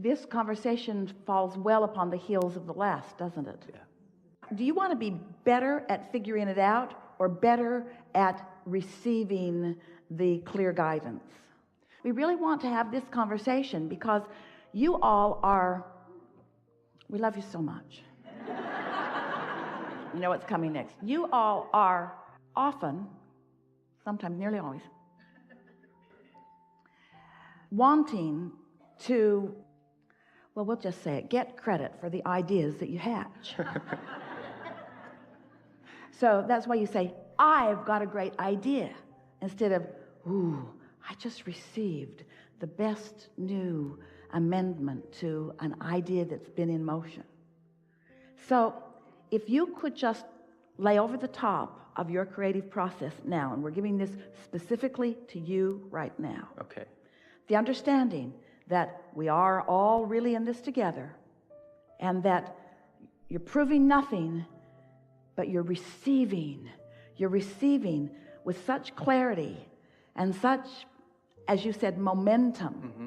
this conversation falls well upon the heels of the last, doesn't it? Yeah. Do you want to be better at figuring it out or better at receiving the clear guidance? We really want to have this conversation because you all are, we love you so much. You know what's coming next. You all are often, sometimes nearly always, wanting to, well, we'll just say it, get credit for the ideas that you hatch. So that's why you say, I've got a great idea, instead of, ooh, I just received the best new amendment to an idea that's been in motion. So if you could just lay over the top of your creative process now, and we're giving this specifically to you right now. Okay. The understanding that we are all really in this together, and that you're proving nothing, but you're receiving with such clarity and such, as you said, momentum. Mm-hmm.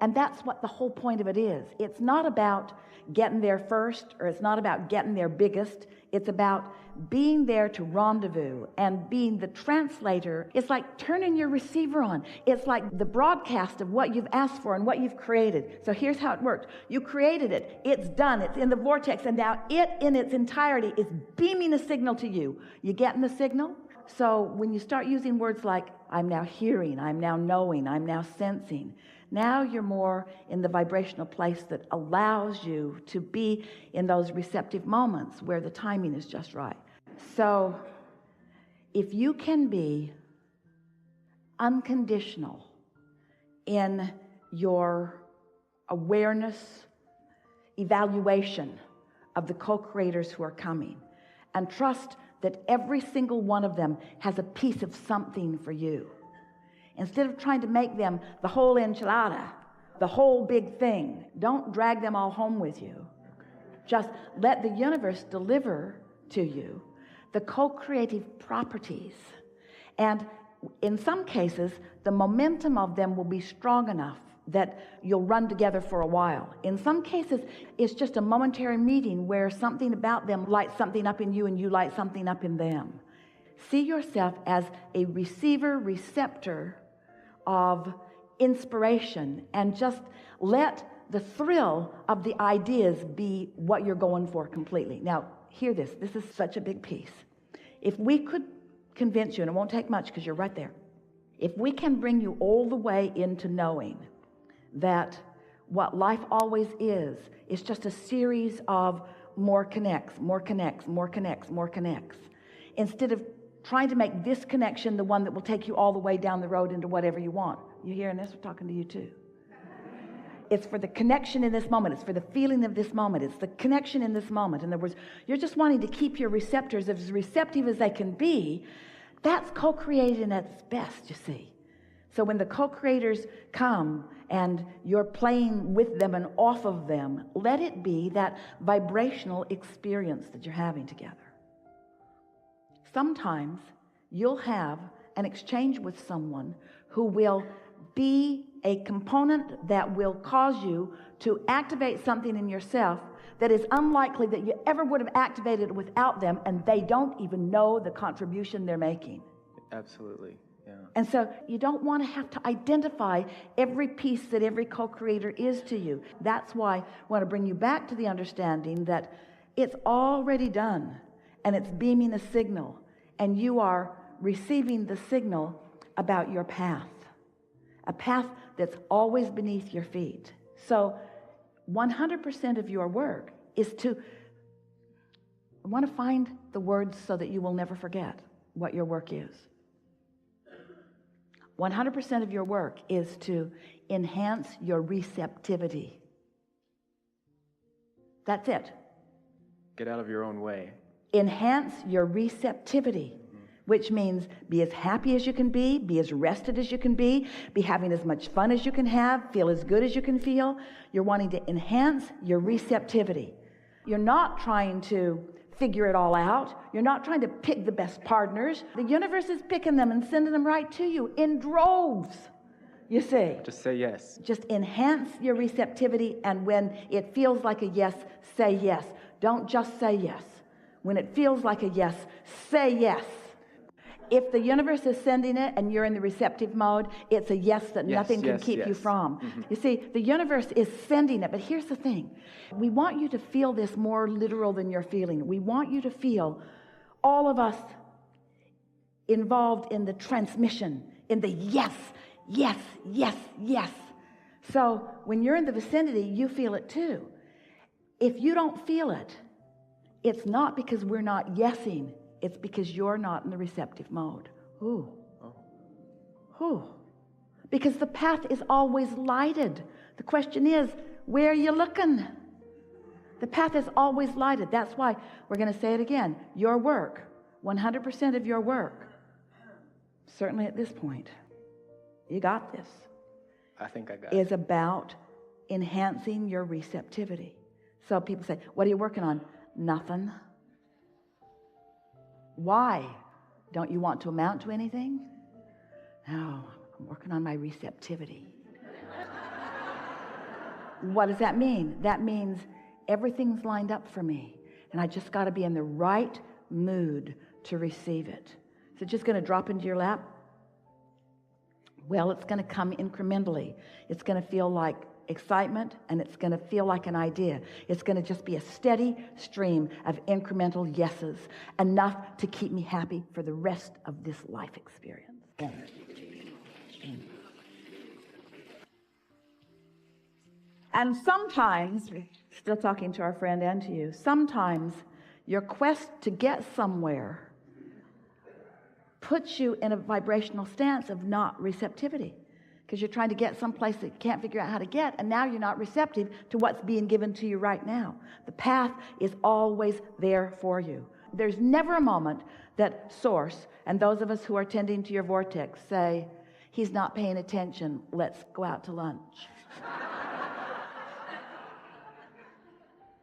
And that's what the whole point of it is. It's not about getting there first, or it's not about getting there biggest. It's about being there to rendezvous and being the translator. It's like turning your receiver on. It's like the broadcast of what you've asked for and what you've created. So here's how it worked. You created it. It's done. It's in the vortex. And now it in its entirety is beaming a signal to you. You getting the signal? So when you start using words like, I'm now hearing, I'm now knowing, I'm now sensing, now you're more in the vibrational place that allows you to be in those receptive moments where the timing is just right. So if you can be unconditional in your awareness, evaluation of the co-creators who are coming, and trust that every single one of them has a piece of something for you, instead of trying to make them the whole enchilada, the whole big thing, don't drag them all home with you. Just let the universe deliver to you the co-creative properties. And in some cases, the momentum of them will be strong enough that you'll run together for a while. In some cases, it's just a momentary meeting where something about them lights something up in you and you light something up in them. See yourself as a receiver, receptor of inspiration, and just let the thrill of the ideas be what you're going for completely. Now, hear this. This is such a big piece. If we could convince you, and it won't take much because you're right there, if we can bring you all the way into knowing that what life always is just a series of more connects, instead of trying to make this connection the one that will take you all the way down the road into whatever you want. You hearing this? We're talking to you too. It's for the connection in this moment. It's for the feeling of this moment. It's the connection in this moment. In other words, you're just wanting to keep your receptors as receptive as they can be. That's co-creating at its best, you see. So when the co-creators come and you're playing with them and off of them, let it be that vibrational experience that you're having together. Sometimes you'll have an exchange with someone who will be a component that will cause you to activate something in yourself that is unlikely that you ever would have activated without them, and they don't even know the contribution they're making. Absolutely, yeah. And so you don't want to have to identify every piece that every co-creator is to you. That's why I want to bring you back to the understanding that it's already done, and it's beaming a signal, and you are receiving the signal about your path, a path that's always beneath your feet. So 100% of your work is to want to find the words so that you will never forget what your work is. 100% of your work is to enhance your receptivity. That's it. Get out of your own way. Enhance your receptivity, which means be as happy as you can be as rested as you can be having as much fun as you can have, feel as good as you can feel. You're wanting to enhance your receptivity. You're not trying to figure it all out. You're not trying to pick the best partners. The universe is picking them and sending them right to you in droves. You see? Just say yes. Just enhance your receptivity, and when it feels like a yes, say yes. Don't just say yes. When it feels like a yes, say yes. If the universe is sending it and you're in the receptive mode, it's a yes that nothing can keep you from. You see, the universe is sending it, but here's the thing. We want you to feel this more literal than you're feeling. We want you to feel all of us involved in the transmission, in the yes, yes, yes, yes. So when you're in the vicinity, you feel it too. If you don't feel it, it's not because we're not yesing. It's because you're not in the receptive mode. Ooh. Ooh. Because the path is always lighted. The question is, where are you looking? The path is always lighted. That's why we're going to say it again. Your work, 100% of your work, certainly at this point, you got this. I think I got it. Is about enhancing your receptivity. So people say, what are you working on? Nothing. Why? Don't you want to amount to anything? No, I'm working on my receptivity. What does that mean? That means everything's lined up for me, and I just got to be in the right mood to receive it. Is it just going to drop into your lap? Well, it's going to come incrementally. It's going to feel like excitement, and it's going to feel like an idea. It's going to just be a steady stream of incremental yeses, enough to keep me happy for the rest of this life experience. And sometimes, still talking to our friend and to you, sometimes your quest to get somewhere puts you in a vibrational stance of not receptivity, because you're trying to get someplace that you can't figure out how to get, and now you're not receptive to what's being given to you right now. The path is always there for you. There's never a moment that Source and those of us who are tending to your vortex say, he's not paying attention, let's go out to lunch.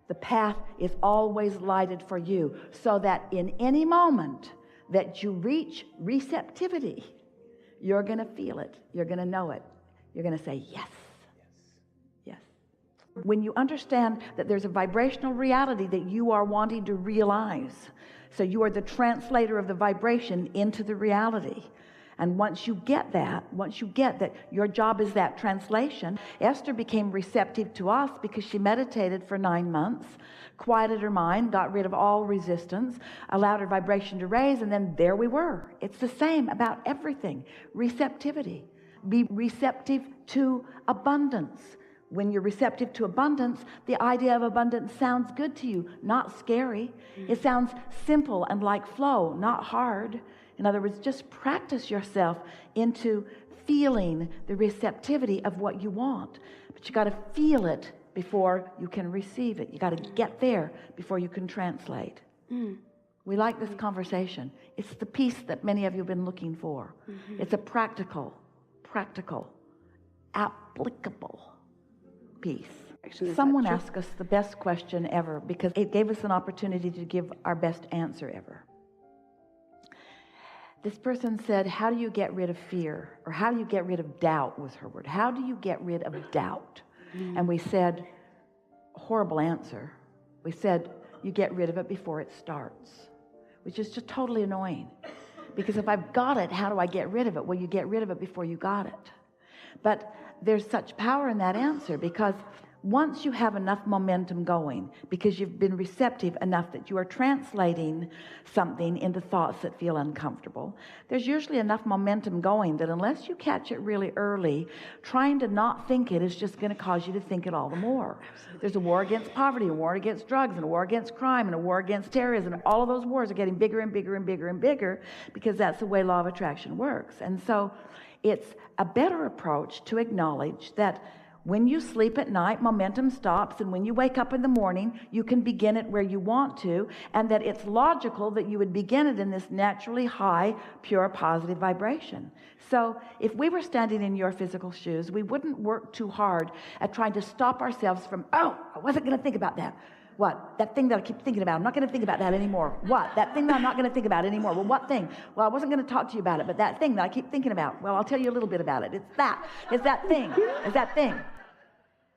The path is always lighted for you, so that in any moment that you reach receptivity, you're going to feel it. You're going to know it. You're going to say, yes. Yes. When you understand that there's a vibrational reality that you are wanting to realize, so you are the translator of the vibration into the reality. And once you get that your job is that translation. Esther became receptive to us because she meditated for 9 months, quieted her mind, got rid of all resistance, allowed her vibration to raise, and then there we were. It's the same about everything. Receptivity. Be receptive to abundance. When you're receptive to abundance, the idea of abundance sounds good to you, not scary. It sounds simple and like flow, not hard. In other words, just practice yourself into feeling the receptivity of what you want. But you got to feel it before you can receive it. You got to get there before you can translate. We like this conversation. It's the peace that many of you have been looking for. It's a practical, applicable peace. Someone asked us the best question ever, because it gave us an opportunity to give our best answer ever. This person said, how do you get rid of fear? Or how do you get rid of doubt, was her word. How do you get rid of doubt? And we said, horrible answer. We said, you get rid of it before it starts, which is just totally annoying. Because if I've got it, how do I get rid of it? Well, you get rid of it before you got it. But there's such power in that answer, because once you have enough momentum going, because you've been receptive enough that you are translating something into thoughts that feel uncomfortable, there's usually enough momentum going that unless you catch it really early, trying to not think it is just going to cause you to think it all the more. There's a war against poverty, a war against drugs, and a war against crime, and a war against terrorism, and all of those wars are getting bigger and bigger and bigger and bigger, because that's the way law of attraction works. And so it's a better approach to acknowledge that when you sleep at night, momentum stops, and when you wake up in the morning, you can begin it where you want to, and that it's logical that you would begin it in this naturally high, pure, positive vibration. So if we were standing in your physical shoes, we wouldn't work too hard at trying to stop ourselves from, oh, I wasn't going to think about that. What? That thing that I keep thinking about. I'm not going to think about that anymore. What? That thing that I'm not going to think about anymore. Well, what thing? Well, I wasn't going to talk to you about it, but that thing that I keep thinking about. Well, I'll tell you a little bit about it. It's that. It's that thing. It's that thing.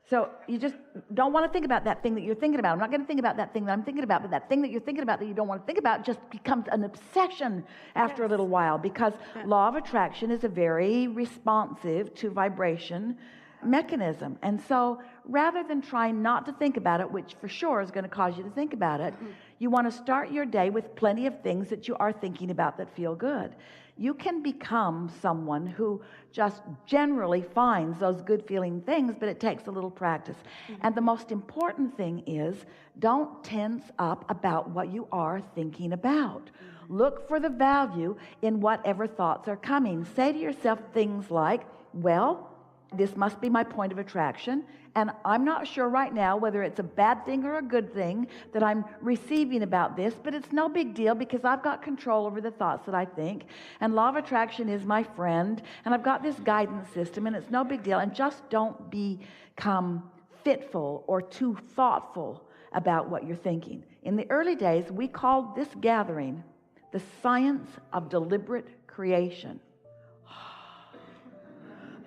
So you just don't want to think about that thing that you're thinking about. I'm not going to think about that thing that I'm thinking about, but that thing that you're thinking about that you don't want to think about just becomes an obsession after a little while, because law of attraction is a very responsive to vibration mechanism. And so rather than trying not to think about it, which for sure is going to cause you to think about it, you want to start your day with plenty of things that you are thinking about that feel good. You can become someone who just generally finds those good feeling things, but it takes a little practice. And the most important thing is, don't tense up about what you are thinking about. Look for the value in whatever thoughts are coming. Say to yourself things like, well, this must be my point of attraction, and I'm not sure right now whether it's a bad thing or a good thing that I'm receiving about this, but it's no big deal because I've got control over the thoughts that I think, and law of attraction is my friend, and I've got this guidance system, and it's no big deal. And just don't become fitful or too thoughtful about what you're thinking. In the early days, we called this gathering the science of deliberate creation.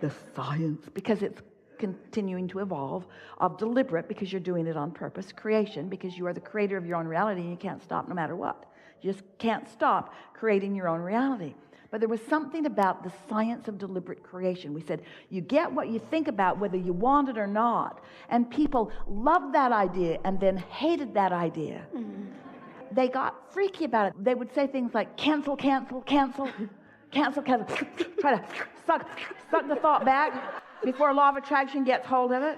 The science, because it's continuing to evolve, of deliberate, because you're doing it on purpose, creation, because you are the creator of your own reality and you can't stop no matter what. You just can't stop creating your own reality. But there was something about the science of deliberate creation. We said, you get what you think about whether you want it or not. And people loved that idea and then hated that idea. They got freaky about it. They would say things like, cancel, cancel, cancel. Cancel, cancel. Try to suck the thought back before law of attraction gets hold of it.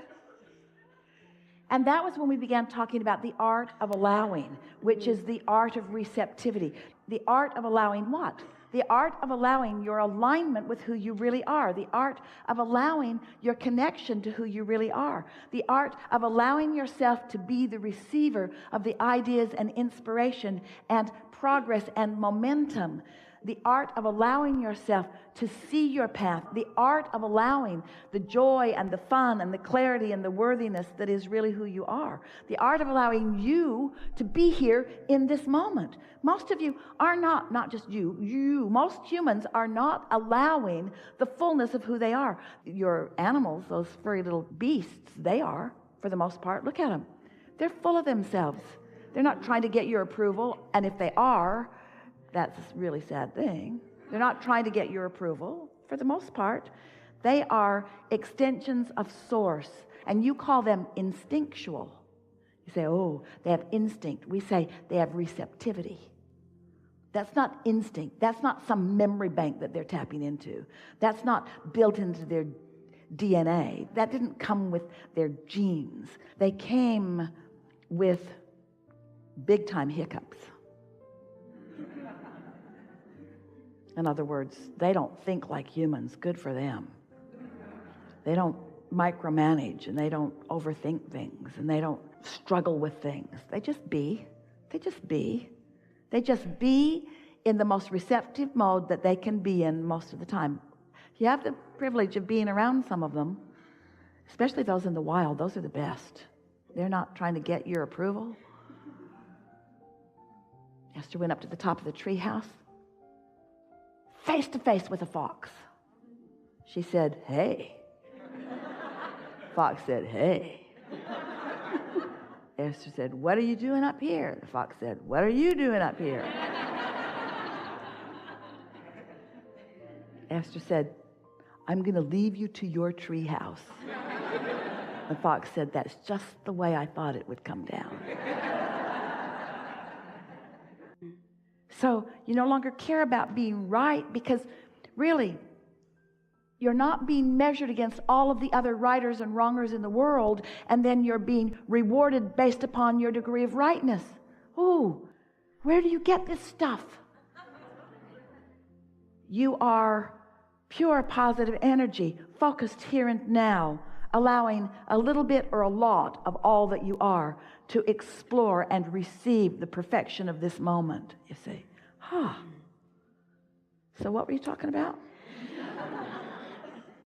And that was when we began talking about the art of allowing, which is the art of receptivity. The art of allowing what? The art of allowing your alignment with who you really are. The art of allowing your connection to who you really are. The art of allowing yourself to be the receiver of the ideas and inspiration and progress and momentum. The art of allowing yourself to see your path. The art of allowing the joy and the fun and the clarity and the worthiness that is really who you are. The art of allowing you to be here in this moment. Most of you are not just you, most humans are not allowing the fullness of who they are. Your animals, those furry little beasts, they are, for the most part. Look at them. They're full of themselves. They're not trying to get your approval, and if they are, that's a really sad thing. They're not trying to get your approval. For the most part, they are extensions of source, and you call them instinctual. You say, oh, they have instinct. We say they have receptivity. That's not instinct. That's not some memory bank that they're tapping into. That's not built into their DNA. That didn't come with their genes. They came with big-time hiccups. In other words, they don't think like humans. Good for them. They don't micromanage, and they don't overthink things, and they don't struggle with things. They just be. They just be. They just be in the most receptive mode that they can be in most of the time. If you have the privilege of being around some of them, especially those in the wild, those are the best. They're not trying to get your approval. Esther went up to the top of the treehouse, face to face with a fox. She said, hey. Fox said, hey. Esther said, what are you doing up here? The fox said, what are you doing up here? Esther said, I'm going to leave you to your tree house. The fox said, that's just the way I thought it would come down. So you no longer care about being right, because really, you're not being measured against all of the other righters and wrongers in the world, and then you're being rewarded based upon your degree of rightness. Ooh, where do you get this stuff? You are pure positive energy, focused here and now, allowing a little bit or a lot of all that you are to explore and receive the perfection of this moment, you see. So what were you talking about?